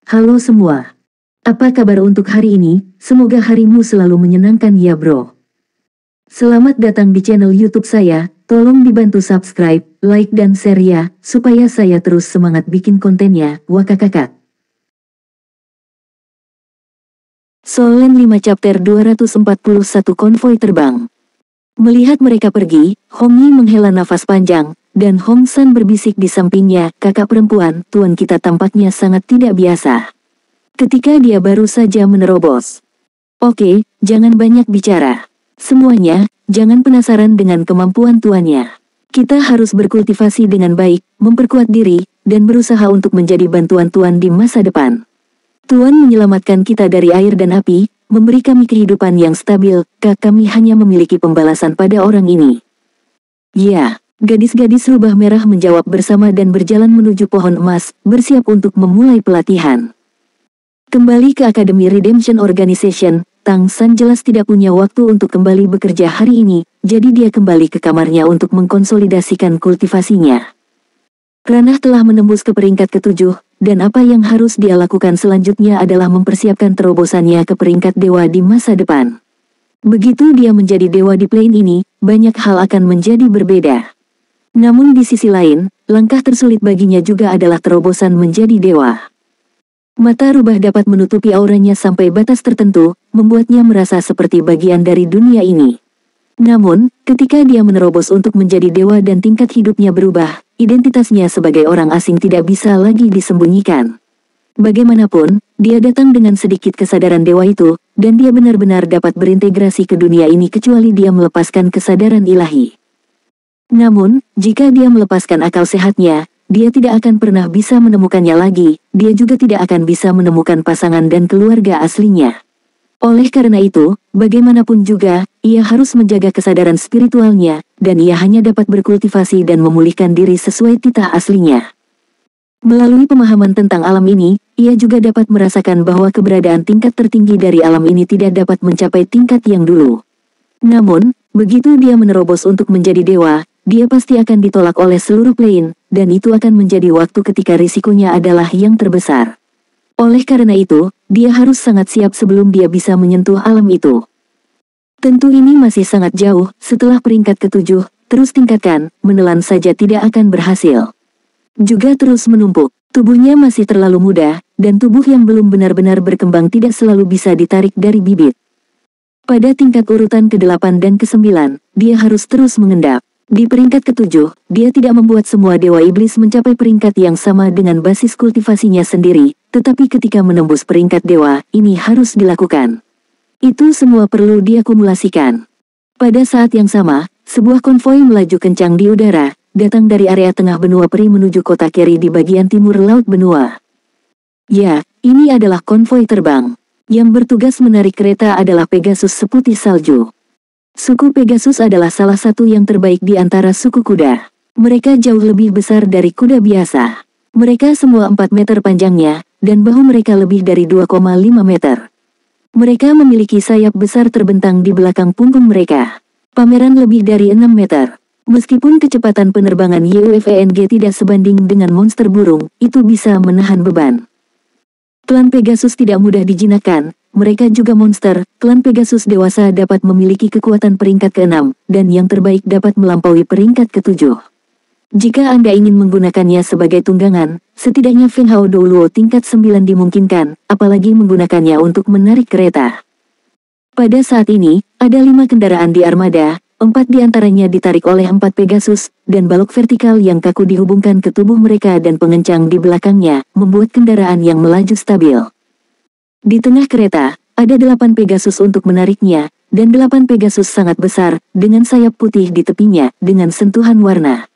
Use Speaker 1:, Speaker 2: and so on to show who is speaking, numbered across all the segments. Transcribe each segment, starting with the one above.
Speaker 1: Halo semua. Apa kabar untuk hari ini? Semoga harimu selalu menyenangkan ya bro. Selamat datang di channel YouTube saya. Tolong dibantu subscribe, like dan share ya, supaya saya terus semangat bikin kontennya. Wakakakak. Solen 5 chapter 241 konvoi terbang. Melihat mereka pergi, Hong Yi menghela nafas panjang, dan Hong San berbisik di sampingnya, kakak perempuan, tuan kita tampaknya sangat tidak biasa. Ketika dia baru saja menerobos. Oke, jangan banyak bicara. Semuanya, jangan penasaran dengan kemampuan tuannya. Kita harus berkultivasi dengan baik, memperkuat diri, dan berusaha untuk menjadi bantuan tuan di masa depan. Tuan menyelamatkan kita dari air dan api, memberi kami kehidupan yang stabil, kami hanya memiliki pembalasan pada orang ini. Ya. Gadis-gadis rubah merah menjawab bersama dan berjalan menuju pohon emas, bersiap untuk memulai pelatihan. Kembali ke Akademi Redemption Organization, Tang San jelas tidak punya waktu untuk kembali bekerja hari ini, jadi dia kembali ke kamarnya untuk mengkonsolidasikan kultivasinya. Ranah telah menembus ke peringkat ke-7, dan apa yang harus dia lakukan selanjutnya adalah mempersiapkan terobosannya ke peringkat dewa di masa depan. Begitu dia menjadi dewa di plane ini, banyak hal akan menjadi berbeda. Namun di sisi lain, langkah tersulit baginya juga adalah terobosan menjadi dewa. Mata rubah dapat menutupi auranya sampai batas tertentu, membuatnya merasa seperti bagian dari dunia ini. Namun, ketika dia menerobos untuk menjadi dewa dan tingkat hidupnya berubah, identitasnya sebagai orang asing tidak bisa lagi disembunyikan. Bagaimanapun, dia datang dengan sedikit kesadaran dewa itu, dan dia benar-benar dapat berintegrasi ke dunia ini kecuali dia melepaskan kesadaran ilahi. Namun, jika dia melepaskan akal sehatnya, dia tidak akan pernah bisa menemukannya lagi, dia juga tidak akan bisa menemukan pasangan dan keluarga aslinya. Oleh karena itu, bagaimanapun juga, ia harus menjaga kesadaran spiritualnya, dan ia hanya dapat berkultivasi dan memulihkan diri sesuai titah aslinya. Melalui pemahaman tentang alam ini, ia juga dapat merasakan bahwa keberadaan tingkat tertinggi dari alam ini tidak dapat mencapai tingkat yang dulu. Namun, begitu dia menerobos untuk menjadi dewa, dia pasti akan ditolak oleh seluruh plane, dan itu akan menjadi waktu ketika risikonya adalah yang terbesar. Oleh karena itu, dia harus sangat siap sebelum dia bisa menyentuh alam itu. Tentu ini masih sangat jauh, setelah peringkat ke-7, terus tingkatkan, menelan saja tidak akan berhasil. Juga terus menumpuk, tubuhnya masih terlalu muda, dan tubuh yang belum benar-benar berkembang tidak selalu bisa ditarik dari bibit. Pada tingkat urutan ke-8 dan ke-9, dia harus terus mengendap. Di peringkat ke-7, dia tidak membuat semua dewa iblis mencapai peringkat yang sama dengan basis kultivasinya sendiri, tetapi ketika menembus peringkat dewa, ini harus dilakukan. Itu semua perlu diakumulasikan. Pada saat yang sama, sebuah konvoi melaju kencang di udara, datang dari area tengah benua peri menuju kota Keri di bagian timur laut benua. Ya, ini adalah konvoi terbang. Yang bertugas menarik kereta adalah Pegasus seputih salju. Suku Pegasus adalah salah satu yang terbaik di antara suku kuda. Mereka jauh lebih besar dari kuda biasa. Mereka semua 4 meter panjangnya, dan bahu mereka lebih dari 2,5 meter. Mereka memiliki sayap besar terbentang di belakang punggung mereka. Pameran lebih dari 6 meter. Meskipun kecepatan penerbangan YUFENG tidak sebanding dengan monster burung, itu bisa menahan beban. Klan Pegasus tidak mudah dijinakkan. Mereka juga monster. Klan Pegasus dewasa dapat memiliki kekuatan peringkat ke-6, dan yang terbaik dapat melampaui peringkat ke-7. Jika Anda ingin menggunakannya sebagai tunggangan, setidaknya Feng Hao Douluo tingkat 9 dimungkinkan, apalagi menggunakannya untuk menarik kereta. Pada saat ini, ada 5 kendaraan di armada, 4 diantaranya ditarik oleh 4 Pegasus, dan balok vertikal yang kaku dihubungkan ke tubuh mereka dan pengencang di belakangnya, membuat kendaraan yang melaju stabil. Di tengah kereta, ada 8 Pegasus untuk menariknya, dan 8 Pegasus sangat besar, dengan sayap putih di tepinya, dengan sentuhan warna.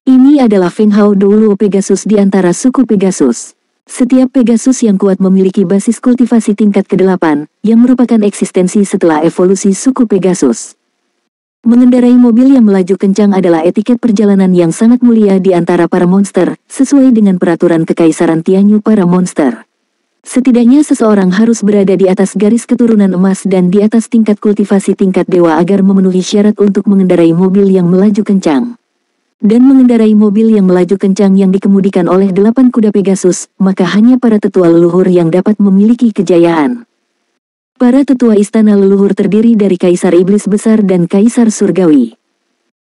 Speaker 1: Ini adalah Feng Hao Douluo Pegasus di antara suku Pegasus. Setiap Pegasus yang kuat memiliki basis kultivasi tingkat ke-8, yang merupakan eksistensi setelah evolusi suku Pegasus. Mengendarai mobil yang melaju kencang adalah etiket perjalanan yang sangat mulia di antara para monster, sesuai dengan peraturan Kekaisaran Tianyu para monster. Setidaknya seseorang harus berada di atas garis keturunan emas dan di atas tingkat kultivasi tingkat dewa agar memenuhi syarat untuk mengendarai mobil yang melaju kencang. dan mengendarai mobil yang melaju kencang yang dikemudikan oleh 8 kuda Pegasus, maka hanya para tetua leluhur yang dapat memiliki kejayaan. Para tetua istana leluhur terdiri dari Kaisar Iblis Besar dan Kaisar Surgawi.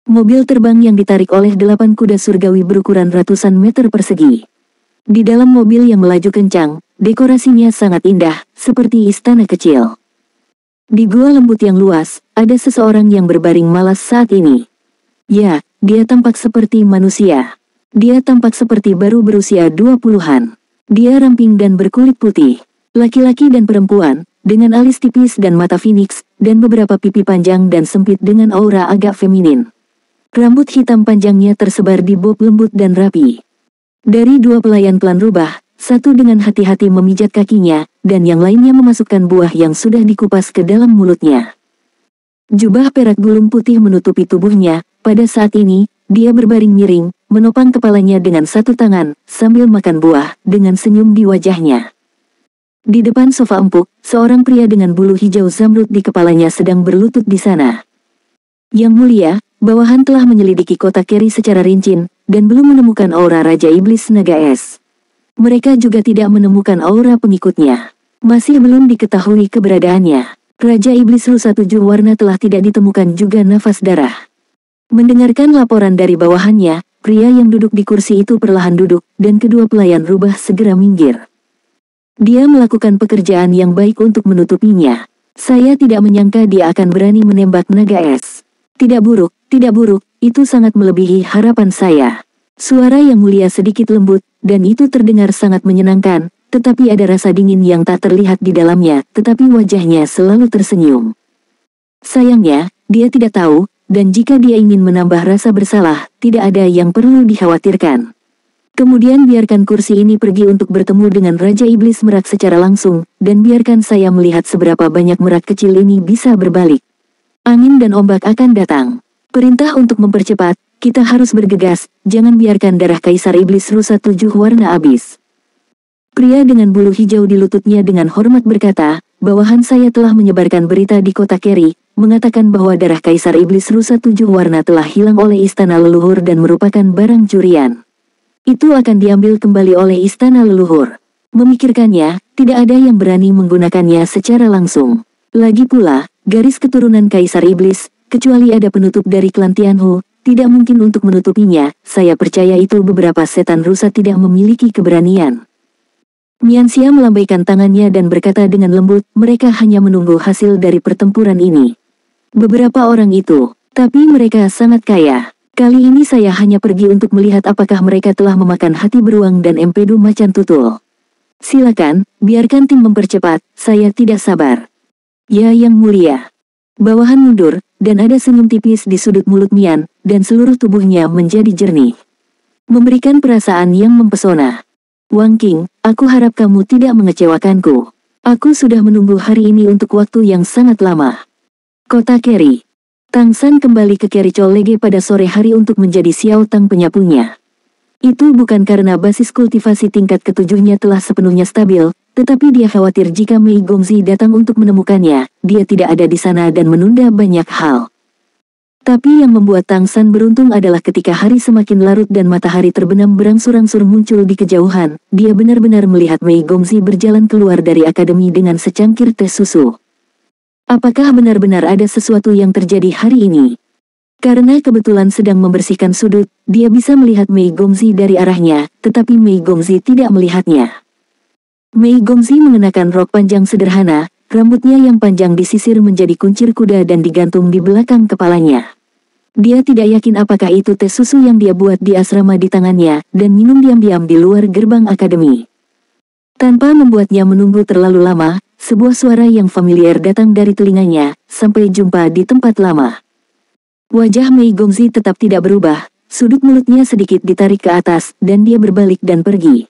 Speaker 1: Mobil terbang yang ditarik oleh 8 kuda surgawi berukuran ratusan meter persegi. Di dalam mobil yang melaju kencang, dekorasinya sangat indah, seperti istana kecil. Di gua lembut yang luas, ada seseorang yang berbaring malas saat ini. Ya, dia tampak seperti manusia. Dia tampak seperti baru berusia 20-an. Dia ramping dan berkulit putih. Laki-laki dan perempuan, dengan alis tipis dan mata finiks, dan beberapa pipi panjang dan sempit dengan aura agak feminin. Rambut hitam panjangnya tersebar di bob lembut dan rapi. Dari 2 pelayan pelan rubah, satu dengan hati-hati memijat kakinya, dan yang lainnya memasukkan buah yang sudah dikupas ke dalam mulutnya. Jubah perak gulung putih menutupi tubuhnya. Pada saat ini, dia berbaring miring, menopang kepalanya dengan satu tangan, sambil makan buah, dengan senyum di wajahnya. Di depan sofa empuk, seorang pria dengan bulu hijau zamrud di kepalanya sedang berlutut di sana. Yang mulia, bawahan telah menyelidiki kota Keri secara rinci, dan belum menemukan aura Raja Iblis Naga Es. Mereka juga tidak menemukan aura pengikutnya. Masih belum diketahui keberadaannya. Raja Iblis Rusa 7 warna telah tidak ditemukan juga nafas darah. Mendengarkan laporan dari bawahannya, pria yang duduk di kursi itu perlahan duduk, dan kedua pelayan rubah segera minggir. Dia melakukan pekerjaan yang baik untuk menutupinya. Saya tidak menyangka dia akan berani menembak Naga Es. Tidak buruk, itu sangat melebihi harapan saya. Suara yang mulia sedikit lembut, dan itu terdengar sangat menyenangkan, tetapi ada rasa dingin yang tak terlihat di dalamnya, tetapi wajahnya selalu tersenyum. Sayangnya, dia tidak tahu, dan jika dia ingin menambah rasa bersalah, tidak ada yang perlu dikhawatirkan. Kemudian biarkan kursi ini pergi untuk bertemu dengan Raja Iblis Merak secara langsung, dan biarkan saya melihat seberapa banyak merak kecil ini bisa berbalik. Angin dan ombak akan datang. Perintah untuk mempercepat, kita harus bergegas, jangan biarkan darah Kaisar Iblis Rusa 7 warna habis. Pria dengan bulu hijau di lututnya dengan hormat berkata, bawahan saya telah menyebarkan berita di kota Keri, mengatakan bahwa darah Kaisar Iblis Rusa 7 warna telah hilang oleh istana leluhur dan merupakan barang curian. Itu akan diambil kembali oleh istana leluhur. Memikirkannya, tidak ada yang berani menggunakannya secara langsung. Lagi pula, garis keturunan Kaisar Iblis, kecuali ada penutup dari klan Tianhu, tidak mungkin untuk menutupinya. Saya percaya itu beberapa setan rusa tidak memiliki keberanian. Mianxia melambaikan tangannya dan berkata dengan lembut, mereka hanya menunggu hasil dari pertempuran ini. Beberapa orang itu, tapi mereka sangat kaya. Kali ini saya hanya pergi untuk melihat apakah mereka telah memakan hati beruang dan empedu macan tutul. Silakan, biarkan tim mempercepat, saya tidak sabar. Ya yang mulia. Bawahan mundur, dan ada senyum tipis di sudut mulut Mian, dan seluruh tubuhnya menjadi jernih. Memberikan perasaan yang mempesona. Wang Qing, aku harap kamu tidak mengecewakanku. Aku sudah menunggu hari ini untuk waktu yang sangat lama. Kota Keri. Tang San kembali ke Keri Cholege pada sore hari untuk menjadi Xiao Tang penyapunya. Itu bukan karena basis kultivasi tingkat ketujuhnya telah sepenuhnya stabil, tetapi dia khawatir jika Mei Gongzi datang untuk menemukannya, dia tidak ada di sana dan menunda banyak hal. Tapi yang membuat Tang San beruntung adalah ketika hari semakin larut dan matahari terbenam berangsur-angsur muncul di kejauhan, dia benar-benar melihat Mei Gongzi berjalan keluar dari akademi dengan secangkir teh susu. Apakah benar-benar ada sesuatu yang terjadi hari ini? Karena kebetulan sedang membersihkan sudut, dia bisa melihat Mei Gongzi dari arahnya, tetapi Mei Gongzi tidak melihatnya. Mei Gongzi mengenakan rok panjang sederhana, rambutnya yang panjang disisir menjadi kuncir kuda dan digantung di belakang kepalanya. Dia tidak yakin apakah itu teh susu yang dia buat di asrama di tangannya, dan minum diam-diam di luar gerbang akademi. Tanpa membuatnya menunggu terlalu lama, sebuah suara yang familiar datang dari telinganya, sampai jumpa di tempat lama. Wajah Mei Gongzi tetap tidak berubah, sudut mulutnya sedikit ditarik ke atas, dan dia berbalik dan pergi.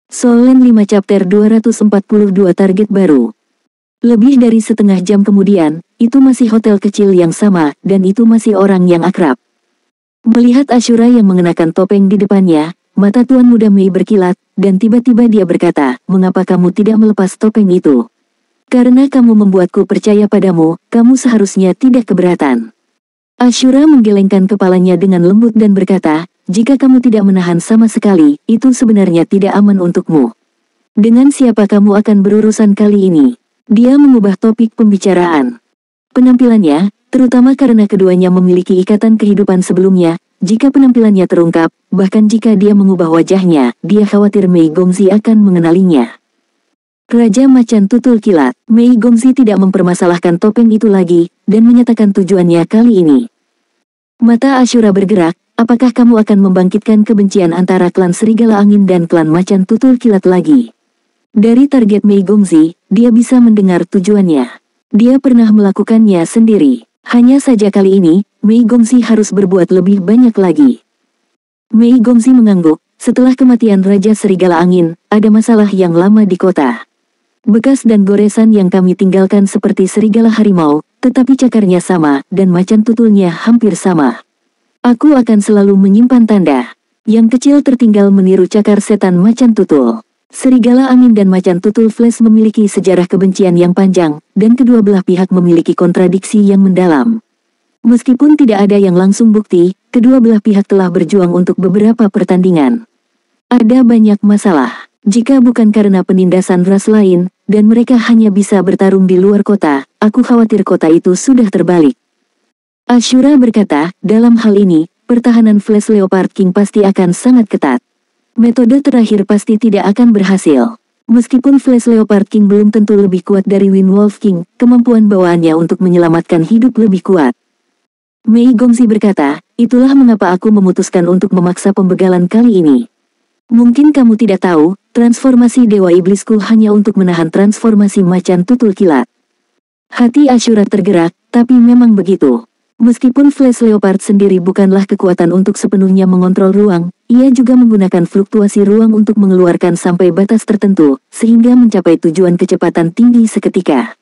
Speaker 1: Solen 5 Chapter 242 Target baru. Lebih dari setengah jam kemudian, itu masih hotel kecil yang sama, dan itu masih orang yang akrab. Melihat Ashura yang mengenakan topeng di depannya, mata Tuan Muda Mei berkilat, dan tiba-tiba dia berkata, mengapa kamu tidak melepas topeng itu? Karena kamu membuatku percaya padamu, kamu seharusnya tidak keberatan. Ashura menggelengkan kepalanya dengan lembut dan berkata, jika kamu tidak menahan sama sekali, itu sebenarnya tidak aman untukmu. Dengan siapa kamu akan berurusan kali ini? Dia mengubah topik pembicaraan. Penampilannya, terutama karena keduanya memiliki ikatan kehidupan sebelumnya, jika penampilannya terungkap, bahkan jika dia mengubah wajahnya, dia khawatir Mei Gongzi akan mengenalinya. Raja Macan Tutul Kilat, Mei Gongzi tidak mempermasalahkan topeng itu lagi, dan menyatakan tujuannya kali ini. Mata Ashura bergerak, apakah kamu akan membangkitkan kebencian antara klan Serigala Angin dan klan Macan Tutul Kilat lagi? Dari target Mei Gongzi, dia bisa mendengar tujuannya. Dia pernah melakukannya sendiri. Hanya saja kali ini, Mei Gongzi harus berbuat lebih banyak lagi. Mei Gongzi mengangguk, setelah kematian Raja Serigala Angin, ada masalah yang lama di kota. Bekas dan goresan yang kami tinggalkan seperti serigala harimau, tetapi cakarnya sama, dan macan tutulnya hampir sama. Aku akan selalu menyimpan tanda. Yang kecil tertinggal meniru cakar setan macan tutul. Serigala Angin dan macan tutul Flash memiliki sejarah kebencian yang panjang, dan kedua belah pihak memiliki kontradiksi yang mendalam. Meskipun tidak ada yang langsung bukti, kedua belah pihak telah berjuang untuk beberapa pertandingan. Ada banyak masalah. Jika bukan karena penindasan ras lain, dan mereka hanya bisa bertarung di luar kota, aku khawatir kota itu sudah terbalik. Ashura berkata, dalam hal ini, pertahanan Flash Leopard King pasti akan sangat ketat. Metode terakhir pasti tidak akan berhasil. Meskipun Flash Leopard King belum tentu lebih kuat dari Wind Wolf King, kemampuan bawaannya untuk menyelamatkan hidup lebih kuat. Mei Gongzi berkata, itulah mengapa aku memutuskan untuk memaksa pembegalan kali ini. Mungkin kamu tidak tahu, transformasi Dewa Iblisku hanya untuk menahan transformasi macan tutul kilat. Hati Ashura tergerak, tapi memang begitu. Meskipun Flash Leopard sendiri bukanlah kekuatan untuk sepenuhnya mengontrol ruang, ia juga menggunakan fluktuasi ruang untuk mengeluarkan sampai batas tertentu, sehingga mencapai tujuan kecepatan tinggi seketika.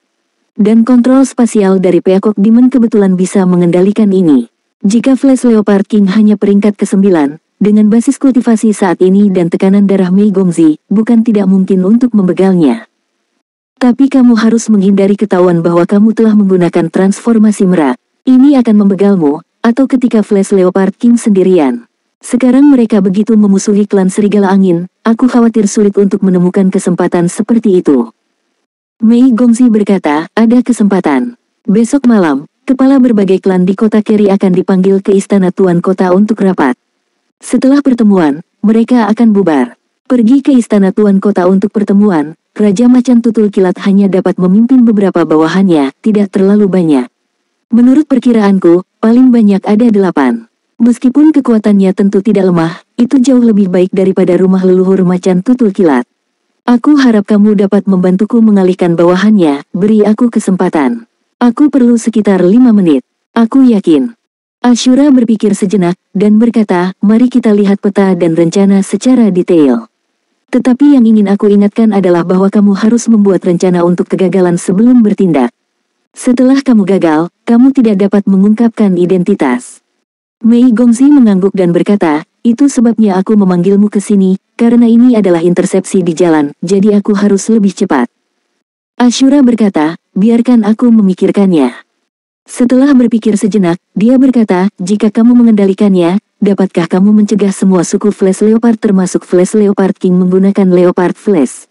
Speaker 1: Dan kontrol spasial dari Peacock Demon kebetulan bisa mengendalikan ini. Jika Flash Leopard King hanya peringkat ke-9, dengan basis kultivasi saat ini dan tekanan darah Mei Gongzi, bukan tidak mungkin untuk membegalnya. Tapi kamu harus menghindari ketahuan bahwa kamu telah menggunakan transformasi merak. Ini akan membegalmu, atau ketika Flash Leopard King sendirian. Sekarang mereka begitu memusuhi klan Serigala Angin, aku khawatir sulit untuk menemukan kesempatan seperti itu. Mei Gongzi berkata, ada kesempatan. Besok malam, kepala berbagai klan di kota Keri akan dipanggil ke istana Tuan Kota untuk rapat. Setelah pertemuan, mereka akan bubar. Pergi ke istana Tuan Kota untuk pertemuan, Raja Macan Tutul Kilat hanya dapat memimpin beberapa bawahannya, tidak terlalu banyak. Menurut perkiraanku, paling banyak ada 8. Meskipun kekuatannya tentu tidak lemah, itu jauh lebih baik daripada rumah leluhur Macan Tutul Kilat. Aku harap kamu dapat membantuku mengalihkan bawahannya, beri aku kesempatan. Aku perlu sekitar 5 menit. Aku yakin. Ashura berpikir sejenak, dan berkata, mari kita lihat peta dan rencana secara detail. Tetapi yang ingin aku ingatkan adalah bahwa kamu harus membuat rencana untuk kegagalan sebelum bertindak. Setelah kamu gagal, kamu tidak dapat mengungkapkan identitas. Mei Gongzi mengangguk dan berkata, itu sebabnya aku memanggilmu ke sini, karena ini adalah intersepsi di jalan, jadi aku harus lebih cepat. Ashura berkata, biarkan aku memikirkannya. Setelah berpikir sejenak, dia berkata, jika kamu mengendalikannya, dapatkah kamu mencegah semua suku Flash Leopard termasuk Flash Leopard King menggunakan Leopard Flash?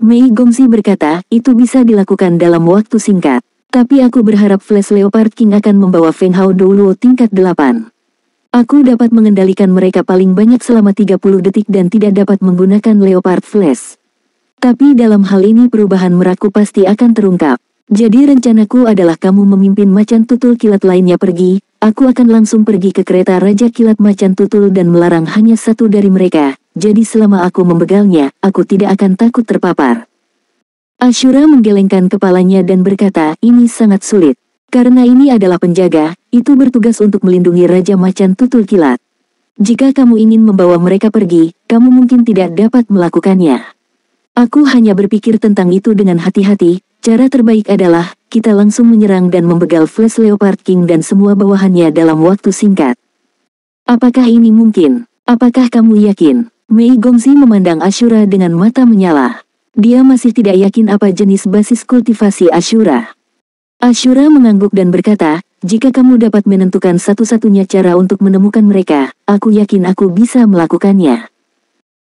Speaker 1: Mei Gongzi berkata, itu bisa dilakukan dalam waktu singkat. Tapi aku berharap Flash Leopard King akan membawa Feng Hao Doulo tingkat 8. Aku dapat mengendalikan mereka paling banyak selama 30 detik dan tidak dapat menggunakan Leopard Flash. Tapi dalam hal ini perubahan merakku pasti akan terungkap. Jadi rencanaku adalah kamu memimpin Macan Tutul Kilat lainnya pergi, aku akan langsung pergi ke kereta Raja Kilat Macan Tutul dan melarang hanya satu dari mereka, jadi selama aku membegalnya, aku tidak akan takut terpapar. Ashura menggelengkan kepalanya dan berkata, ini sangat sulit. Karena ini adalah penjaga, itu bertugas untuk melindungi Raja Macan Tutul Kilat. Jika kamu ingin membawa mereka pergi, kamu mungkin tidak dapat melakukannya. Aku hanya berpikir tentang itu dengan hati-hati, cara terbaik adalah, kita langsung menyerang dan membegal Flash Leopard King dan semua bawahannya dalam waktu singkat. Apakah ini mungkin? Apakah kamu yakin? Mei Gongzi memandang Ashura dengan mata menyala. Dia masih tidak yakin apa jenis basis kultivasi Ashura. Ashura mengangguk dan berkata, jika kamu dapat menentukan satu-satunya cara untuk menemukan mereka, aku yakin aku bisa melakukannya.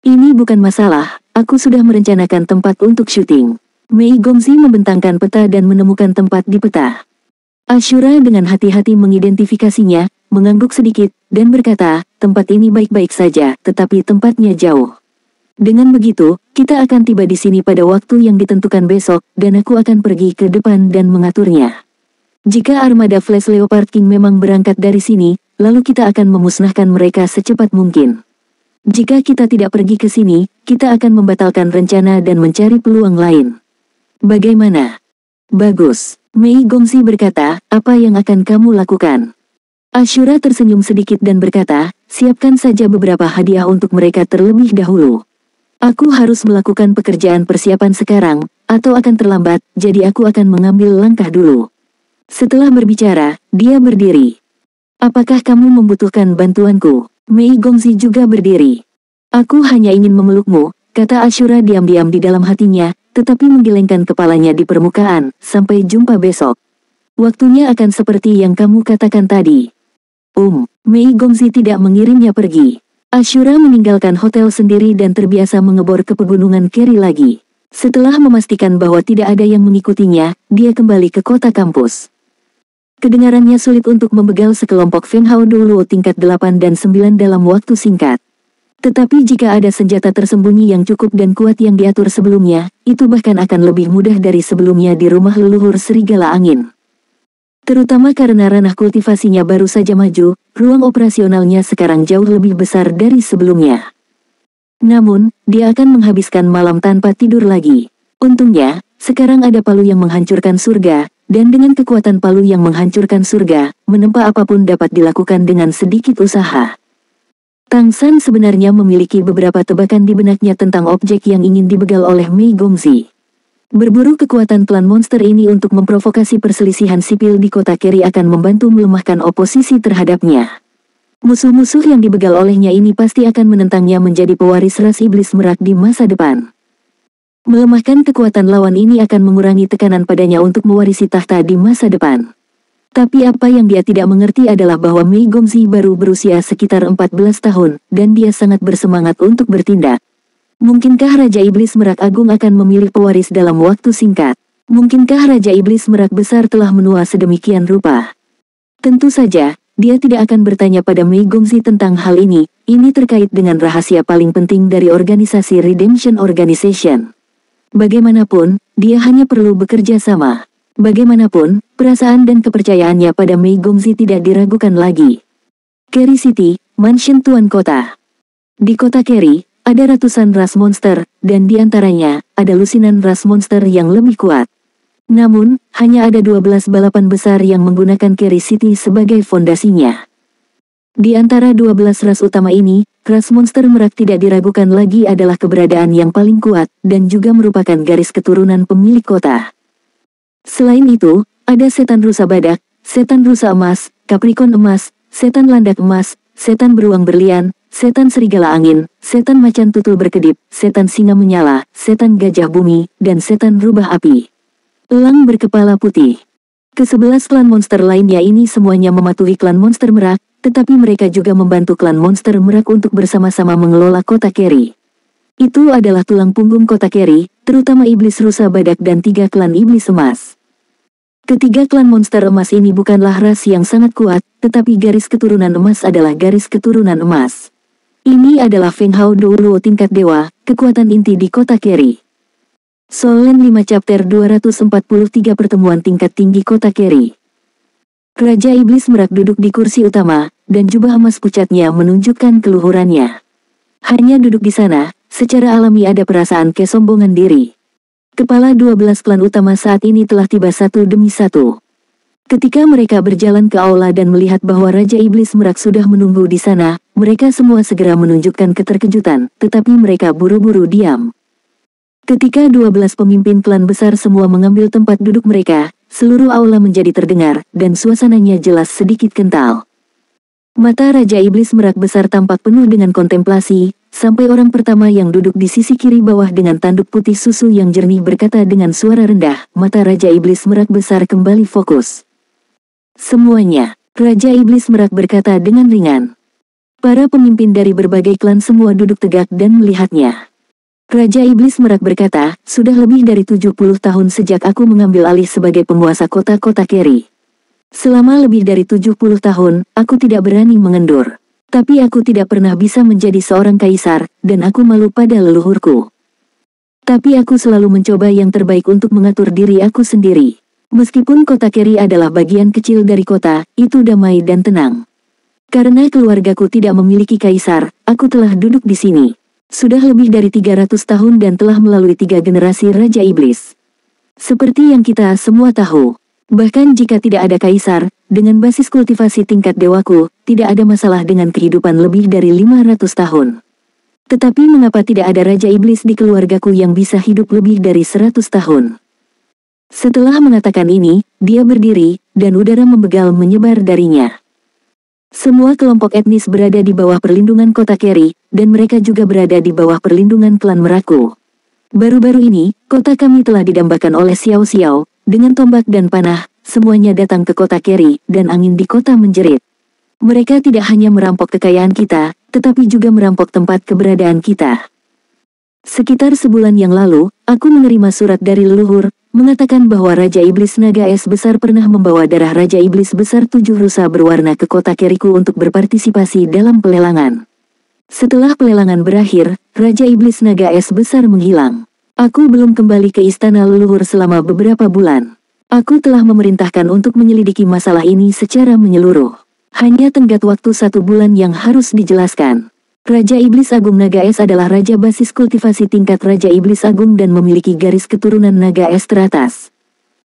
Speaker 1: Ini bukan masalah, aku sudah merencanakan tempat untuk syuting. Mei Gongzi membentangkan peta dan menemukan tempat di peta. Ashura dengan hati-hati mengidentifikasinya, mengangguk sedikit, dan berkata, tempat ini baik-baik saja, tetapi tempatnya jauh. Dengan begitu, kita akan tiba di sini pada waktu yang ditentukan besok, dan aku akan pergi ke depan dan mengaturnya. Jika armada Flash Leopard King memang berangkat dari sini, lalu kita akan memusnahkan mereka secepat mungkin. Jika kita tidak pergi ke sini, kita akan membatalkan rencana dan mencari peluang lain. Bagaimana? Bagus. Mei Gongzi berkata, apa yang akan kamu lakukan? Ashura tersenyum sedikit dan berkata, siapkan saja beberapa hadiah untuk mereka terlebih dahulu. Aku harus melakukan pekerjaan persiapan sekarang, atau akan terlambat, jadi aku akan mengambil langkah dulu. Setelah berbicara, dia berdiri. Apakah kamu membutuhkan bantuanku? Mei Gongzi juga berdiri. Aku hanya ingin memelukmu, kata Ashura diam-diam di dalam hatinya, tetapi menggelengkan kepalanya di permukaan, sampai jumpa besok. Waktunya akan seperti yang kamu katakan tadi. Mei Gongzi tidak mengirimnya pergi. Ashura meninggalkan hotel sendiri dan terbiasa mengebor ke pegunungan Keri lagi. Setelah memastikan bahwa tidak ada yang mengikutinya, dia kembali ke kota kampus. Kedengarannya sulit untuk membegal sekelompok Feng Hao Duoluo tingkat 8 dan 9 dalam waktu singkat. Tetapi jika ada senjata tersembunyi yang cukup dan kuat yang diatur sebelumnya, itu bahkan akan lebih mudah dari sebelumnya di rumah leluhur Serigala Angin. Terutama karena ranah kultivasinya baru saja maju, ruang operasionalnya sekarang jauh lebih besar dari sebelumnya. Namun, dia akan menghabiskan malam tanpa tidur lagi. Untungnya, sekarang ada palu yang menghancurkan surga, dan dengan kekuatan palu yang menghancurkan surga, menempa apapun dapat dilakukan dengan sedikit usaha. Tang San sebenarnya memiliki beberapa tebakan di benaknya tentang objek yang ingin dibegal oleh Mei Gongzi. Berburu kekuatan klan monster ini untuk memprovokasi perselisihan sipil di kota Keri akan membantu melemahkan oposisi terhadapnya. Musuh-musuh yang dibegal olehnya ini pasti akan menentangnya menjadi pewaris ras iblis merak di masa depan. Melemahkan kekuatan lawan ini akan mengurangi tekanan padanya untuk mewarisi tahta di masa depan. Tapi apa yang dia tidak mengerti adalah bahwa Mei Gongzi baru berusia sekitar 14 tahun, dan dia sangat bersemangat untuk bertindak. Mungkinkah Raja Iblis Merak Agung akan memilih pewaris dalam waktu singkat? Mungkinkah Raja Iblis Merak Besar telah menua sedemikian rupa? Tentu saja, dia tidak akan bertanya pada Mei Gongzi tentang hal ini terkait dengan rahasia paling penting dari organisasi Redemption Organization. Bagaimanapun, dia hanya perlu bekerja sama. Bagaimanapun, perasaan dan kepercayaannya pada Mei Gongzi tidak diragukan lagi. Keri City, mansion Tuan Kota. Di kota Keri, ada ratusan ras monster, dan di antaranya, ada lusinan ras monster yang lebih kuat. Namun, hanya ada 12 balapan besar yang menggunakan Keri City sebagai fondasinya. Di antara 12 ras utama ini, ras monster merak tidak diragukan lagi adalah keberadaan yang paling kuat, dan juga merupakan garis keturunan pemilik kota. Selain itu, ada setan rusa badak, setan rusa emas, Capricorn emas, setan landak emas, setan beruang berlian, setan serigala angin, setan macan tutul berkedip, setan singa menyala, setan gajah bumi, dan setan rubah api. Elang berkepala putih. Ke-11 klan monster lainnya ini semuanya mematuhi klan monster merak, tetapi mereka juga membantu klan monster merak untuk bersama-sama mengelola kota Keri. Itu adalah tulang punggung kota Keri, terutama iblis rusa badak dan 3 klan iblis emas. Ketiga klan monster emas ini bukanlah ras yang sangat kuat, tetapi garis keturunan emas adalah garis keturunan emas. Ini adalah Feng Hao Duoluo tingkat dewa, kekuatan inti di kota Keri. Solen 5 chapter 243 pertemuan tingkat tinggi kota Keri. Raja Iblis Merak duduk di kursi utama, dan jubah emas pucatnya menunjukkan keluhurannya. Hanya duduk di sana, secara alami ada perasaan kesombongan diri. Kepala 12 klan utama saat ini telah tiba satu demi satu. Ketika mereka berjalan ke aula dan melihat bahwa Raja Iblis Merak sudah menunggu di sana, mereka semua segera menunjukkan keterkejutan, tetapi mereka buru-buru diam. Ketika 12 pemimpin klan besar semua mengambil tempat duduk mereka, seluruh aula menjadi terdengar, dan suasananya jelas sedikit kental. Mata Raja Iblis Merak Besar tampak penuh dengan kontemplasi, sampai orang pertama yang duduk di sisi kiri bawah dengan tanduk putih susu yang jernih berkata dengan suara rendah, mata Raja Iblis Merak Besar kembali fokus. Semuanya, Raja Iblis Merak berkata dengan ringan. Para pemimpin dari berbagai klan semua duduk tegak dan melihatnya. Raja Iblis Merak berkata, sudah lebih dari 70 tahun sejak aku mengambil alih sebagai penguasa kota-kota Keri. Selama lebih dari 70 tahun, aku tidak berani mengendur. Tapi aku tidak pernah bisa menjadi seorang kaisar, dan aku malu pada leluhurku. Tapi aku selalu mencoba yang terbaik untuk mengatur diri aku sendiri. Meskipun kota Keri adalah bagian kecil dari kota, itu damai dan tenang. Karena keluargaku tidak memiliki kaisar, aku telah duduk di sini. Sudah lebih dari 300 tahun dan telah melalui 3 generasi Raja Iblis. Seperti yang kita semua tahu, bahkan jika tidak ada kaisar, dengan basis kultivasi tingkat dewaku, tidak ada masalah dengan kehidupan lebih dari 500 tahun. Tetapi mengapa tidak ada Raja Iblis di keluargaku yang bisa hidup lebih dari 100 tahun? Setelah mengatakan ini, dia berdiri, dan udara membegal menyebar darinya. Semua kelompok etnis berada di bawah perlindungan kota Keri, dan mereka juga berada di bawah perlindungan klan Meraku. Baru-baru ini, kota kami telah didambakan oleh Xiao Xiao, dengan tombak dan panah, semuanya datang ke kota Keri, dan angin di kota menjerit. Mereka tidak hanya merampok kekayaan kita, tetapi juga merampok tempat keberadaan kita. Sekitar sebulan yang lalu, aku menerima surat dari leluhur, mengatakan bahwa Raja Iblis Naga Es Besar pernah membawa darah Raja Iblis Besar 7 rusa berwarna ke kota Keriku untuk berpartisipasi dalam pelelangan. Setelah pelelangan berakhir, Raja Iblis Naga Es Besar menghilang. Aku belum kembali ke istana leluhur selama beberapa bulan. Aku telah memerintahkan untuk menyelidiki masalah ini secara menyeluruh. Hanya tenggat waktu 1 bulan yang harus dijelaskan. Raja Iblis Agung Naga Es adalah Raja basis kultivasi tingkat Raja Iblis Agung dan memiliki garis keturunan Naga Es teratas.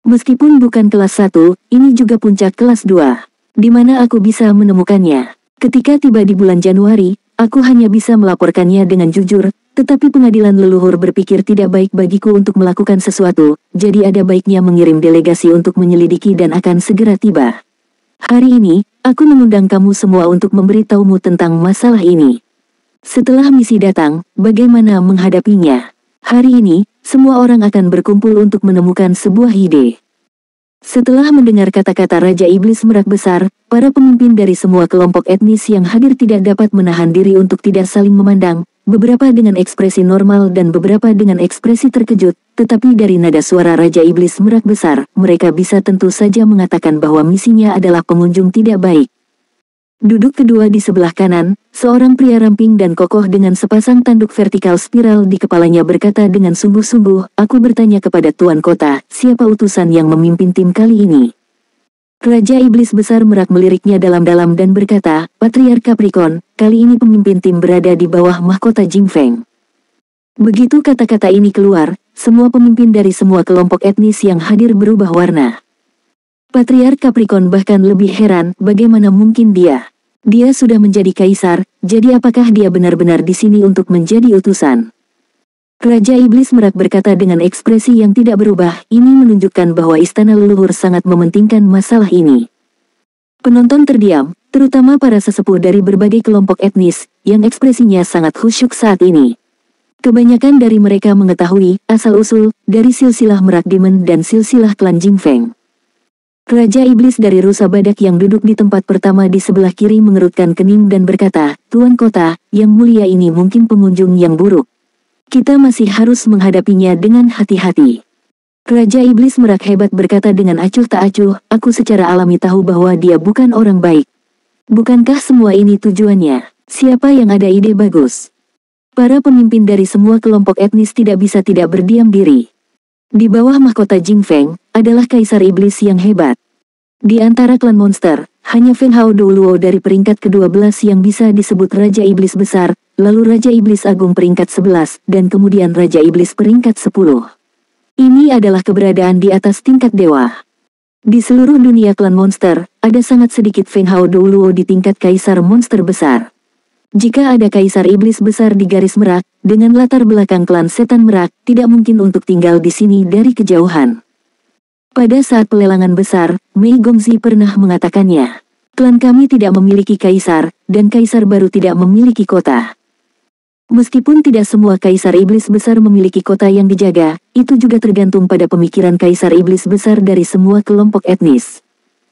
Speaker 1: Meskipun bukan kelas 1, ini juga puncak kelas 2. Di mana aku bisa menemukannya? Ketika tiba di bulan Januari, aku hanya bisa melaporkannya dengan jujur, tetapi pengadilan leluhur berpikir tidak baik bagiku untuk melakukan sesuatu, jadi ada baiknya mengirim delegasi untuk menyelidiki dan akan segera tiba. Hari ini, aku mengundang kamu semua untuk memberitahumu tentang masalah ini. Setelah misi datang, bagaimana menghadapinya? Hari ini, semua orang akan berkumpul untuk menemukan sebuah ide. Setelah mendengar kata-kata Raja Iblis Merak Besar, para pemimpin dari semua kelompok etnis yang hadir tidak dapat menahan diri untuk tidak saling memandang, beberapa dengan ekspresi normal dan beberapa dengan ekspresi terkejut, tetapi dari nada suara Raja Iblis Merak Besar, mereka bisa tentu saja mengatakan bahwa misinya adalah pengunjung tidak baik. Duduk kedua di sebelah kanan, seorang pria ramping dan kokoh dengan sepasang tanduk vertikal spiral di kepalanya berkata dengan sungguh-sungguh, aku bertanya kepada Tuan Kota, siapa utusan yang memimpin tim kali ini? Raja Iblis Besar Merak meliriknya dalam-dalam dan berkata, Patriark Capricorn, kali ini pemimpin tim berada di bawah mahkota Jingfeng. Begitu kata-kata ini keluar, semua pemimpin dari semua kelompok etnis yang hadir berubah warna. Patriark Capricorn bahkan lebih heran, bagaimana mungkin dia? Dia sudah menjadi kaisar, jadi apakah dia benar-benar di sini untuk menjadi utusan? Raja Iblis Merak berkata dengan ekspresi yang tidak berubah, ini menunjukkan bahwa istana leluhur sangat mementingkan masalah ini. Penonton terdiam, terutama para sesepuh dari berbagai kelompok etnis, yang ekspresinya sangat khusyuk saat ini. Kebanyakan dari mereka mengetahui asal-usul dari silsilah Merak Demon dan silsilah klan Jingfeng. Raja Iblis dari rusa badak yang duduk di tempat pertama di sebelah kiri mengerutkan kening dan berkata, Tuan Kota, yang mulia ini mungkin pengunjung yang buruk. Kita masih harus menghadapinya dengan hati-hati. Raja Iblis Merak hebat berkata dengan acuh tak acuh, aku secara alami tahu bahwa dia bukan orang baik. Bukankah semua ini tujuannya? Siapa yang ada ide bagus? Para pemimpin dari semua kelompok etnis tidak bisa tidak berdiam diri. Di bawah mahkota Jingfeng, adalah Kaisar Iblis yang hebat. Di antara klan monster, hanya Feng Hao Douluo dari peringkat ke-12 yang bisa disebut Raja Iblis Besar, lalu Raja Iblis Agung peringkat 11, dan kemudian Raja Iblis peringkat 10. Ini adalah keberadaan di atas tingkat dewa. Di seluruh dunia klan monster, ada sangat sedikit Feng Hao Douluo di tingkat Kaisar Monster Besar. Jika ada Kaisar Iblis Besar di garis merak, dengan latar belakang klan setan merak, tidak mungkin untuk tinggal di sini dari kejauhan. Pada saat pelelangan besar, Mei Gongzi pernah mengatakannya. Klan kami tidak memiliki kaisar, dan kaisar baru tidak memiliki kota. Meskipun tidak semua Kaisar Iblis Besar memiliki kota yang dijaga, itu juga tergantung pada pemikiran Kaisar Iblis Besar dari semua kelompok etnis.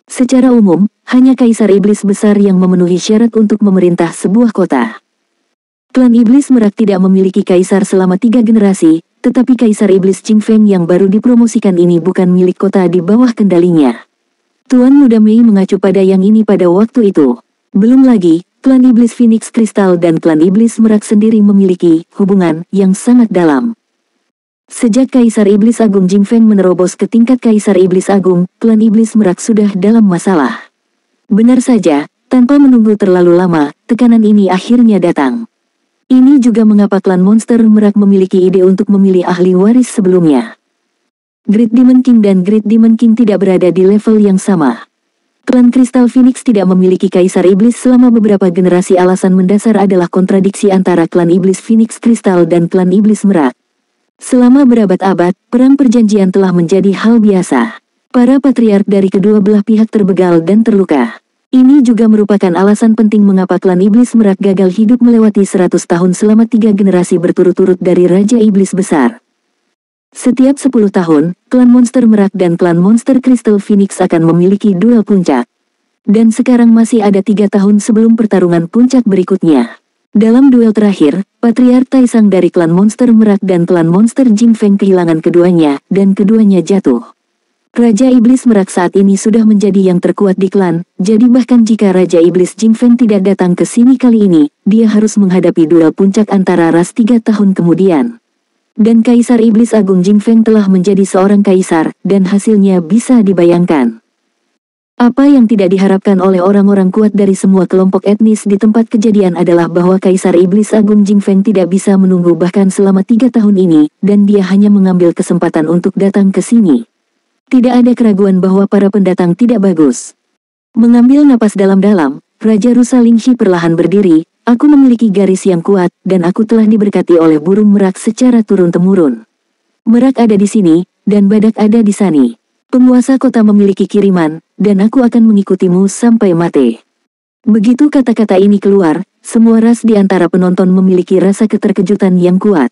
Speaker 1: Secara umum, hanya Kaisar Iblis Besar yang memenuhi syarat untuk memerintah sebuah kota. Klan Iblis Merak tidak memiliki kaisar selama 3 generasi, tetapi Kaisar Iblis Jingfeng yang baru dipromosikan ini bukan milik kota di bawah kendalinya. Tuan Muda Mei mengacu pada yang ini pada waktu itu. Belum lagi, klan Iblis Phoenix Crystal dan klan Iblis Merak sendiri memiliki hubungan yang sangat dalam. Sejak Kaisar Iblis Agung Jingfeng menerobos ke tingkat Kaisar Iblis Agung, klan Iblis Merak sudah dalam masalah. Benar saja, tanpa menunggu terlalu lama, tekanan ini akhirnya datang. Ini juga mengapa klan Monster Merak memiliki ide untuk memilih ahli waris sebelumnya. Great Demon King dan Great Demon King tidak berada di level yang sama. Klan Crystal Phoenix tidak memiliki Kaisar Iblis selama beberapa generasi. Alasan mendasar adalah kontradiksi antara klan Iblis Phoenix Crystal dan klan Iblis Merak. Selama berabad-abad, perang perjanjian telah menjadi hal biasa. Para patriark dari kedua belah pihak terbegal dan terluka. Ini juga merupakan alasan penting mengapa klan Iblis Merak gagal hidup melewati 100 tahun selama 3 generasi berturut-turut dari Raja Iblis Besar. Setiap 10 tahun, klan Monster Merak dan klan Monster Crystal Phoenix akan memiliki duel puncak. Dan sekarang masih ada 3 tahun sebelum pertarungan puncak berikutnya. Dalam duel terakhir, Patriark Taisang dari klan Monster Merak dan klan Monster Jingfeng kehilangan keduanya, dan keduanya jatuh. Raja Iblis Merak saat ini sudah menjadi yang terkuat di klan, jadi bahkan jika Raja Iblis Jingfeng tidak datang ke sini kali ini, dia harus menghadapi duel puncak antara ras 3 tahun kemudian. Dan Kaisar Iblis Agung Jingfeng telah menjadi seorang kaisar, dan hasilnya bisa dibayangkan. Apa yang tidak diharapkan oleh orang-orang kuat dari semua kelompok etnis di tempat kejadian adalah bahwa Kaisar Iblis Agung Jingfeng tidak bisa menunggu bahkan selama 3 tahun ini, dan dia hanya mengambil kesempatan untuk datang ke sini. Tidak ada keraguan bahwa para pendatang tidak bagus. Mengambil napas dalam-dalam, Raja Rusa Lingxi perlahan berdiri. Aku memiliki garis yang kuat, dan aku telah diberkati oleh burung merak secara turun-temurun. Merak ada di sini, dan badak ada di sini. Penguasa kota memiliki kiriman, dan aku akan mengikutimu sampai mati. Begitu kata-kata ini keluar, semua ras di antara penonton memiliki rasa keterkejutan yang kuat.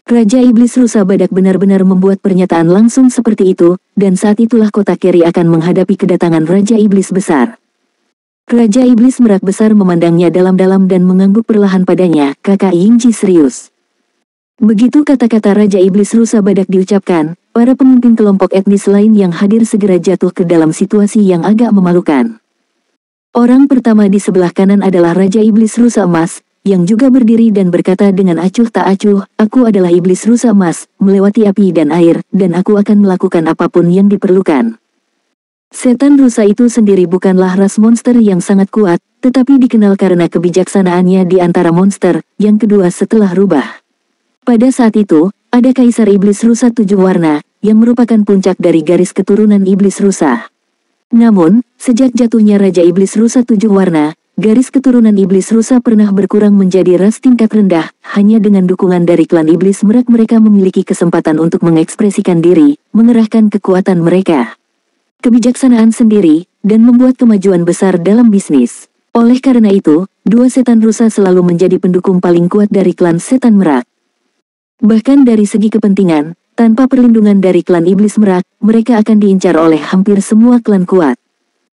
Speaker 1: Raja Iblis Rusa Badak benar-benar membuat pernyataan langsung seperti itu, dan saat itulah kota Keri akan menghadapi kedatangan Raja Iblis Besar. Raja Iblis Merak Besar memandangnya dalam-dalam dan mengangguk perlahan padanya. Kakak Yingji serius. Begitu kata-kata Raja Iblis Rusa Badak diucapkan, para pemimpin kelompok etnis lain yang hadir segera jatuh ke dalam situasi yang agak memalukan. Orang pertama di sebelah kanan adalah Raja Iblis Rusa Emas, yang juga berdiri dan berkata dengan acuh tak acuh, aku adalah Iblis Rusa Emas, melewati api dan air, dan aku akan melakukan apapun yang diperlukan. Setan rusa itu sendiri bukanlah ras monster yang sangat kuat, tetapi dikenal karena kebijaksanaannya di antara monster, yang kedua setelah rubah. Pada saat itu, ada Kaisar Iblis Rusa 7 warna, yang merupakan puncak dari garis keturunan Iblis Rusa. Namun, sejak jatuhnya Raja Iblis Rusa 7 warna, garis keturunan Iblis Rusa pernah berkurang menjadi ras tingkat rendah. Hanya dengan dukungan dari klan Iblis Merak mereka memiliki kesempatan untuk mengekspresikan diri, mengerahkan kekuatan mereka. Kebijaksanaan sendiri, dan membuat kemajuan besar dalam bisnis. Oleh karena itu, dua setan rusa selalu menjadi pendukung paling kuat dari klan Setan Merak. Bahkan dari segi kepentingan, tanpa perlindungan dari klan Iblis Merak, mereka akan diincar oleh hampir semua klan kuat.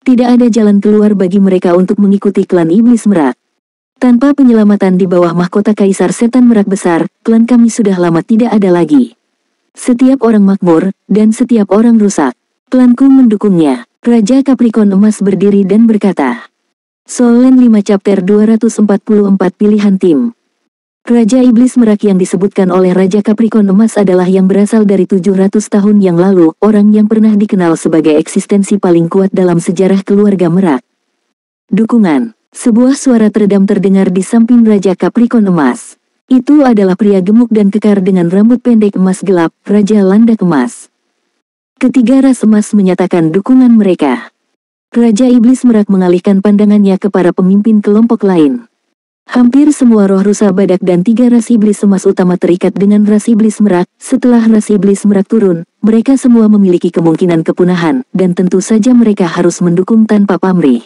Speaker 1: Tidak ada jalan keluar bagi mereka untuk mengikuti klan Iblis Merak. Tanpa penyelamatan di bawah mahkota Kaisar Setan Merak Besar, klan kami sudah lama tidak ada lagi. Setiap orang makmur, dan setiap orang rusak. Klanku mendukungnya. Raja Capricorn Emas berdiri dan berkata. Solen 5 Chapter 244 Pilihan Tim. Raja Iblis Merak yang disebutkan oleh Raja Capricorn Emas adalah yang berasal dari 700 tahun yang lalu, orang yang pernah dikenal sebagai eksistensi paling kuat dalam sejarah keluarga Merak. Dukungan. Sebuah suara teredam terdengar di samping Raja Capricorn Emas. Itu adalah pria gemuk dan kekar dengan rambut pendek emas gelap, Raja Landak Emas. Ketiga ras emas menyatakan dukungan mereka. Raja Iblis Merak mengalihkan pandangannya ke para pemimpin kelompok lain. Hampir semua roh rusa badak dan 3 ras iblis emas utama terikat dengan ras iblis merak. Setelah ras iblis merak turun, mereka semua memiliki kemungkinan kepunahan, dan tentu saja mereka harus mendukung tanpa pamrih.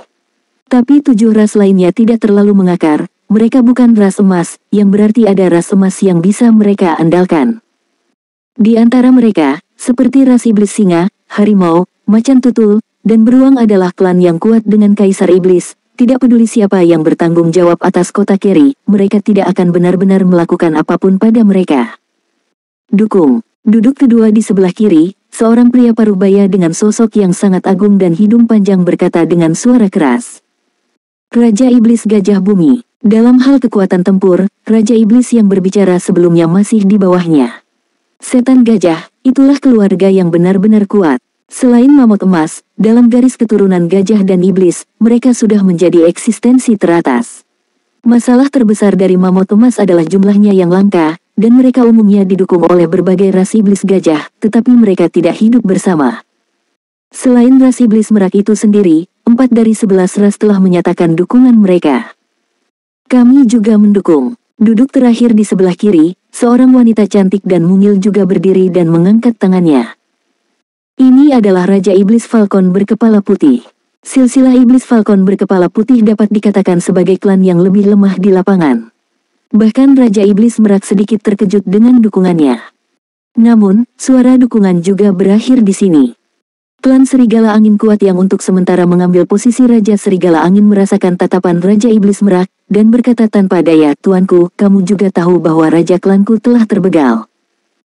Speaker 1: Tapi 7 ras lainnya tidak terlalu mengakar. Mereka bukan ras emas, yang berarti ada ras emas yang bisa mereka andalkan. Di antara mereka, seperti ras iblis singa, harimau, macan tutul, dan beruang adalah klan yang kuat dengan Kaisar Iblis. Tidak peduli siapa yang bertanggung jawab atas kota Keri, mereka tidak akan benar-benar melakukan apapun pada mereka. Dukung. Duduk kedua di sebelah kiri, seorang pria parubaya dengan sosok yang sangat agung dan hidung panjang berkata dengan suara keras. Raja Iblis Gajah Bumi. Dalam hal kekuatan tempur, Raja Iblis yang berbicara sebelumnya masih di bawahnya. Setan gajah, itulah keluarga yang benar-benar kuat. Selain Mamut Emas, dalam garis keturunan gajah dan iblis, mereka sudah menjadi eksistensi teratas. Masalah terbesar dari Mamut Emas adalah jumlahnya yang langka, dan mereka umumnya didukung oleh berbagai ras iblis gajah, tetapi mereka tidak hidup bersama. Selain ras iblis merak itu sendiri, 4 dari 11 ras telah menyatakan dukungan mereka. Kami juga mendukung. Duduk terakhir di sebelah kiri, seorang wanita cantik dan mungil juga berdiri dan mengangkat tangannya. Ini adalah Raja Iblis Falcon berkepala putih. Silsilah Iblis Falcon berkepala putih dapat dikatakan sebagai klan yang lebih lemah di lapangan. Bahkan Raja Iblis Merak sedikit terkejut dengan dukungannya. Namun, suara dukungan juga berakhir di sini. Klan Serigala Angin kuat yang untuk sementara mengambil posisi Raja Serigala Angin merasakan tatapan Raja Iblis Merak, dan berkata tanpa daya, "Tuanku, kamu juga tahu bahwa Raja klanku telah terbegal.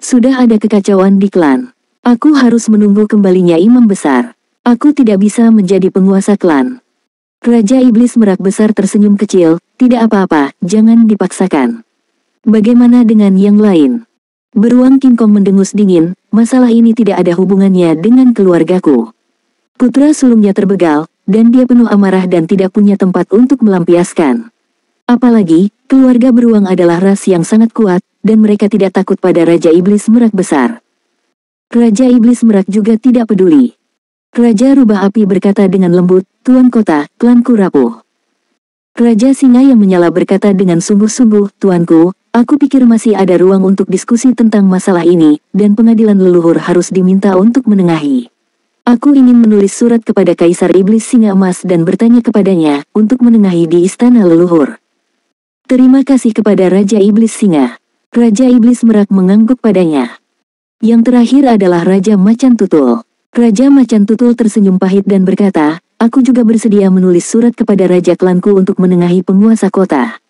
Speaker 1: Sudah ada kekacauan di klan. Aku harus menunggu kembalinya Imam Besar. Aku tidak bisa menjadi penguasa klan." Raja Iblis Merak Besar tersenyum kecil, "Tidak apa-apa, jangan dipaksakan. Bagaimana dengan yang lain?" Beruang King Kong mendengus dingin, "Masalah ini tidak ada hubungannya dengan keluargaku. Putra sulungnya terbegal, dan dia penuh amarah dan tidak punya tempat untuk melampiaskan. Apalagi, keluarga beruang adalah ras yang sangat kuat, dan mereka tidak takut pada Raja Iblis Merak Besar." Raja Iblis Merak juga tidak peduli. Raja Rubah Api berkata dengan lembut, "Tuan kota, klanku rapuh." Raja Singa yang menyala berkata dengan sungguh-sungguh, "Tuanku, aku pikir masih ada ruang untuk diskusi tentang masalah ini, dan pengadilan leluhur harus diminta untuk menengahi. Aku ingin menulis surat kepada Kaisar Iblis Singa Emas dan bertanya kepadanya, untuk menengahi di istana leluhur." "Terima kasih kepada Raja Iblis Singa." Raja Iblis Merak mengangguk padanya. Yang terakhir adalah Raja Macan Tutul. Raja Macan Tutul tersenyum pahit dan berkata, "Aku juga bersedia menulis surat kepada Raja klanku untuk menengahi penguasa kota."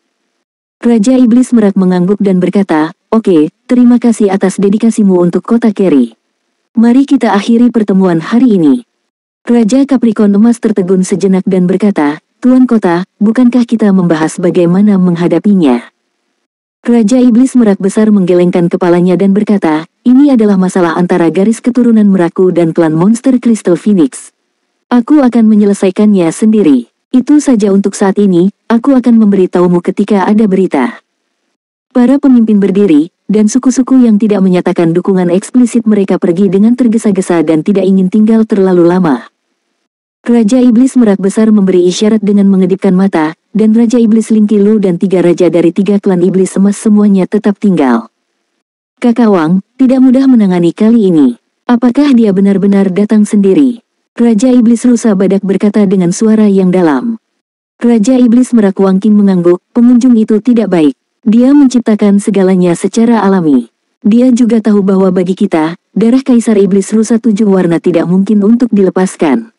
Speaker 1: Raja Iblis Merak mengangguk dan berkata, "Oke, terima kasih atas dedikasimu untuk kota Keri. Mari kita akhiri pertemuan hari ini." Raja Capricorn Emas tertegun sejenak dan berkata, "Tuan kota, bukankah kita membahas bagaimana menghadapinya?" Raja Iblis Merak Besar menggelengkan kepalanya dan berkata, "Ini adalah masalah antara garis keturunan Merakku dan klan monster Crystal Phoenix. Aku akan menyelesaikannya sendiri. Itu saja untuk saat ini, aku akan memberitahumu ketika ada berita." Para pemimpin berdiri, dan suku-suku yang tidak menyatakan dukungan eksplisit mereka pergi dengan tergesa-gesa dan tidak ingin tinggal terlalu lama. Raja Iblis Merak Besar memberi isyarat dengan mengedipkan mata, dan Raja Iblis Lingkilu dan 3 raja dari 3 klan Iblis Emas semuanya tetap tinggal. "Kakak Wang, tidak mudah menangani kali ini. Apakah dia benar-benar datang sendiri?" Raja Iblis Rusa Badak berkata dengan suara yang dalam. Raja Iblis Merak Wangking mengangguk, "Pengunjung itu tidak baik. Dia menciptakan segalanya secara alami. Dia juga tahu bahwa bagi kita, darah Kaisar Iblis Rusa 7 warna tidak mungkin untuk dilepaskan.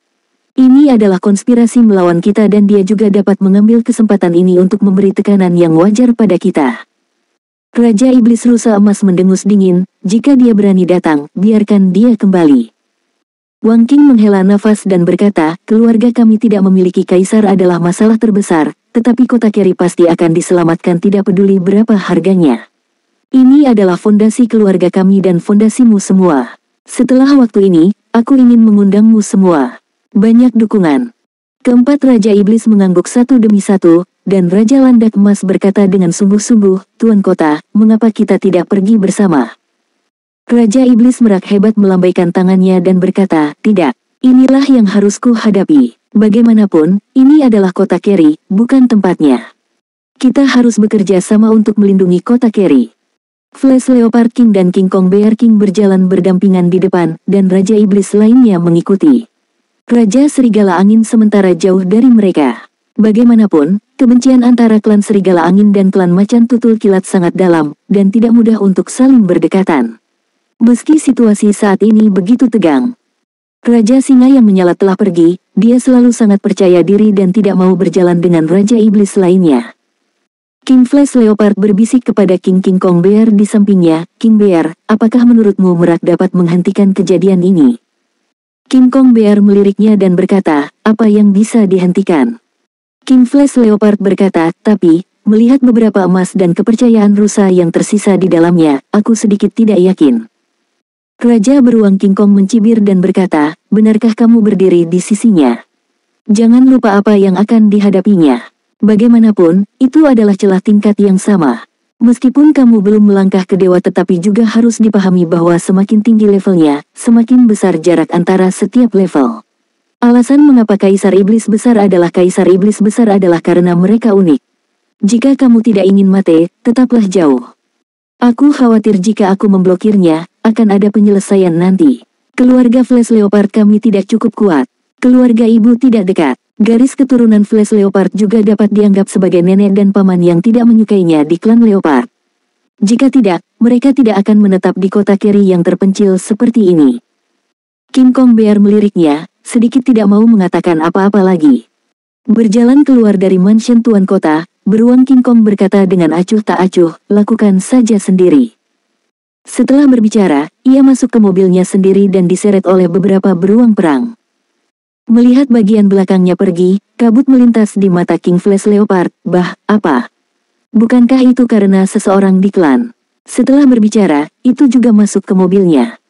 Speaker 1: Ini adalah konspirasi melawan kita dan dia juga dapat mengambil kesempatan ini untuk memberi tekanan yang wajar pada kita." Raja Iblis Rusa Emas mendengus dingin, "Jika dia berani datang, biarkan dia kembali." Wang King menghela nafas dan berkata, "Keluarga kami tidak memiliki kaisar adalah masalah terbesar, tetapi kota Keri pasti akan diselamatkan tidak peduli berapa harganya. Ini adalah fondasi keluarga kami dan fondasimu semua. Setelah waktu ini, aku ingin mengundangmu semua. Banyak dukungan." Keempat Raja Iblis mengangguk satu demi satu, dan Raja Landak Emas berkata dengan sungguh-sungguh, "Tuan kota, mengapa kita tidak pergi bersama?" Raja Iblis Merak hebat melambaikan tangannya dan berkata, "Tidak, inilah yang harus ku hadapi. Bagaimanapun, ini adalah kota Keri, bukan tempatnya. Kita harus bekerja sama untuk melindungi kota Keri." Flash Leopard King dan King Kong Bear King berjalan berdampingan di depan, dan Raja Iblis lainnya mengikuti. Raja Serigala Angin sementara jauh dari mereka. Bagaimanapun, kebencian antara klan Serigala Angin dan klan Macan Tutul Kilat sangat dalam, dan tidak mudah untuk saling berdekatan. Meski situasi saat ini begitu tegang, Raja Singa yang menyala telah pergi, dia selalu sangat percaya diri dan tidak mau berjalan dengan Raja Iblis lainnya. King Flash Leopard berbisik kepada King Kong Bear di sampingnya, King Bear, apakah menurutmu Merak dapat menghentikan kejadian ini? King Kong Bear meliriknya dan berkata, apa yang bisa dihentikan? King Flash Leopard berkata, tapi, melihat beberapa emas dan kepercayaan rusa yang tersisa di dalamnya, aku sedikit tidak yakin. Raja Beruang King Kong mencibir dan berkata, benarkah kamu berdiri di sisinya? Jangan lupa apa yang akan dihadapinya. Bagaimanapun, itu adalah celah tingkat yang sama. Meskipun kamu belum melangkah ke dewa tetapi juga harus dipahami bahwa semakin tinggi levelnya, semakin besar jarak antara setiap level. Alasan mengapa Kaisar Iblis Besar adalah Kaisar Iblis Besar adalah karena mereka unik. Jika kamu tidak ingin mati, tetaplah jauh. Aku khawatir jika aku memblokirnya, akan ada penyelesaian nanti. Keluarga Flash Leopard kami tidak cukup kuat. Keluarga ibu tidak dekat. Garis keturunan Flash Leopard juga dapat dianggap sebagai nenek dan paman yang tidak menyukainya di klan Leopard. Jika tidak, mereka tidak akan menetap di kota Keri yang terpencil seperti ini. King Kong Bear meliriknya, sedikit tidak mau mengatakan apa-apa lagi. Berjalan keluar dari mansion Tuan Kota, Beruang King Kong berkata dengan acuh tak acuh, lakukan saja sendiri. Setelah berbicara, ia masuk ke mobilnya sendiri dan diseret oleh beberapa beruang perang. Melihat bagian belakangnya pergi, kabut melintas di mata King Flash Leopard, bah, apa? Bukankah itu karena seseorang di klan? Setelah berbicara, itu juga masuk ke mobilnya.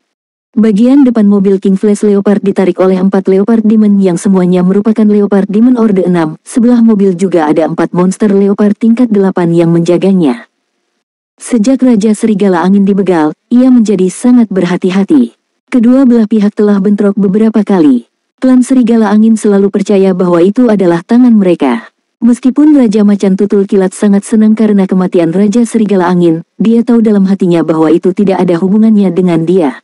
Speaker 1: Bagian depan mobil King Flash Leopard ditarik oleh 4 Leopard Demon yang semuanya merupakan Leopard Demon Orde 6, sebelah mobil juga ada 4 monster Leopard tingkat 8 yang menjaganya. Sejak Raja Serigala Angin dibegal, ia menjadi sangat berhati-hati. Kedua belah pihak telah bentrok beberapa kali. Klan Serigala Angin selalu percaya bahwa itu adalah tangan mereka. Meskipun Raja Macan Tutul Kilat sangat senang karena kematian Raja Serigala Angin, dia tahu dalam hatinya bahwa itu tidak ada hubungannya dengan dia.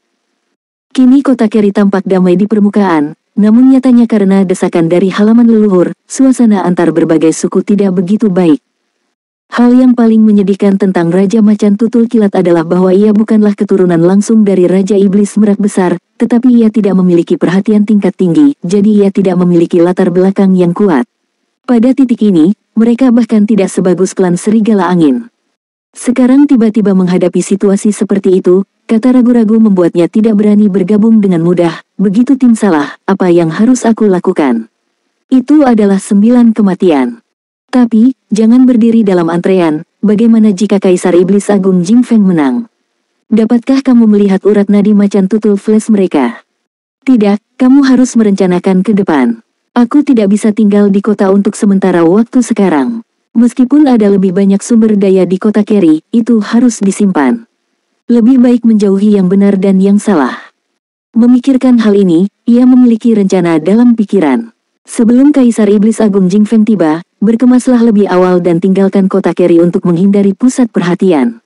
Speaker 1: Kini kota Keri tampak damai di permukaan, namun nyatanya karena desakan dari halaman leluhur, suasana antar berbagai suku tidak begitu baik. Hal yang paling menyedihkan tentang Raja Macan Tutul Kilat adalah bahwa ia bukanlah keturunan langsung dari Raja Iblis Merak Besar, tetapi ia tidak memiliki perhatian tingkat tinggi, jadi ia tidak memiliki latar belakang yang kuat. Pada titik ini, mereka bahkan tidak sebagus klan Serigala Angin. Sekarang tiba-tiba menghadapi situasi seperti itu, kata ragu-ragu membuatnya tidak berani bergabung dengan mudah. Begitu tim salah, apa yang harus aku lakukan? Itu adalah 9 kematian. Tapi, jangan berdiri dalam antrean, bagaimana jika Kaisar Iblis Agung Jing Feng menang? Dapatkah kamu melihat urat nadi macan tutul flash mereka? Tidak, kamu harus merencanakan ke depan. Aku tidak bisa tinggal di kota untuk sementara waktu sekarang. Meskipun ada lebih banyak sumber daya di kota Keri, itu harus disimpan. Lebih baik menjauhi yang benar dan yang salah. Memikirkan hal ini, ia memiliki rencana dalam pikiran. Sebelum Kaisar Iblis Agung Jing Feng tiba, berkemaslah lebih awal dan tinggalkan kota Keri untuk menghindari pusat perhatian.